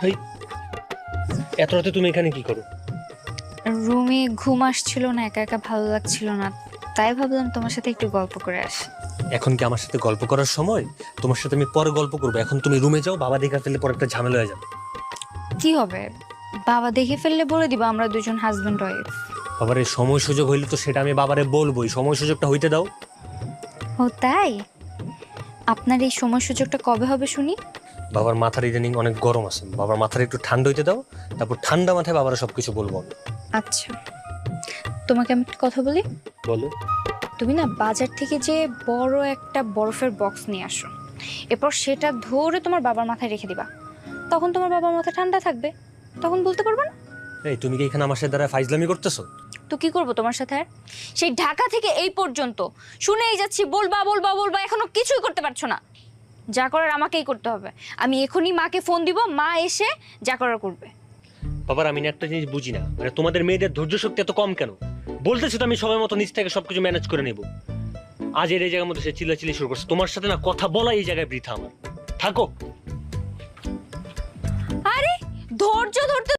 এই এত রাতে তুমি এখানে কি করো? রুমে ঘুম আসছিল না, একা একা ভালো লাগছিল না, তাই ভাবলাম তোমার সাথে একটু গল্প করে আসি। এখন কি আমার সাথে গল্প করার সময়? তোমার সাথে আমি পরে গল্প করবো, এখন তুমি রুমে যাও, বাবা দেখা ফেললে পরে একটা ঝামেলা হয়ে যাবে। কি হবে? বাবা দেখে ফেললে বলে দিব আমরা দুজন হাজবেন্ড ওয়াইফ। বাবার এই সময় সুযোগ হইলে তো সেটা আমি বাবারে বলবোই, সময় সুযোগটা হইতে দাও। ও তাই? আপনার এই সময় সুযোগটা কবে হবে শুনি? বাবার মাথার ইদানিং অনেক গরম আছে, বাবার মাথার একটু ঠান্ডা হইতে দাও, তারপর ঠান্ডা মাথায় বাবারা সবকিছু বলবো আমি। আচ্ছা, তোমাকে আমি একটা কথা বলি। বলো। তুমি না বাজার থেকে যে বড় একটা বরফের বক্স নিয়ে আসো, এরপর সেটা ধরে তোমার বাবার মাথায় রেখে দিবা। তখন তোমার বাবার মাথা ঠান্ডা থাকবে, তখন বলতে পারবে না। এই তুমি কি এখানে আমার সাথে দ্বারা ফাইজলামি করতেছো? তো কি করবো তোমার সাথে আর? সেই ঢাকা থেকে এই পর্যন্ত শুনেই যাচ্ছি বলবা বলবা বলবা, এখনো কিছুই করতে পারছো না। যা করার আমাকেই করতে হবে। আমি এখনই মাকে ফোন দিব, মা এসে যা করার করবে। বাবার আমি না একটা জিনিস বুঝি না, মানে তোমাদের মেয়েদের ধৈর্য শক্তি এত কম কেন? বলতেছো তো আমি সময় মতো নিজ থেকে সবকিছু ম্যানেজ করে নেব, আজ এই জায়গার মধ্যে সে চিল্লাচিল্লি শুরু করছে। তোমার সাথে না কথা বলা এই জায়গায় বৃথা আমার। থাকো। আরে ধৈর্য ধরতে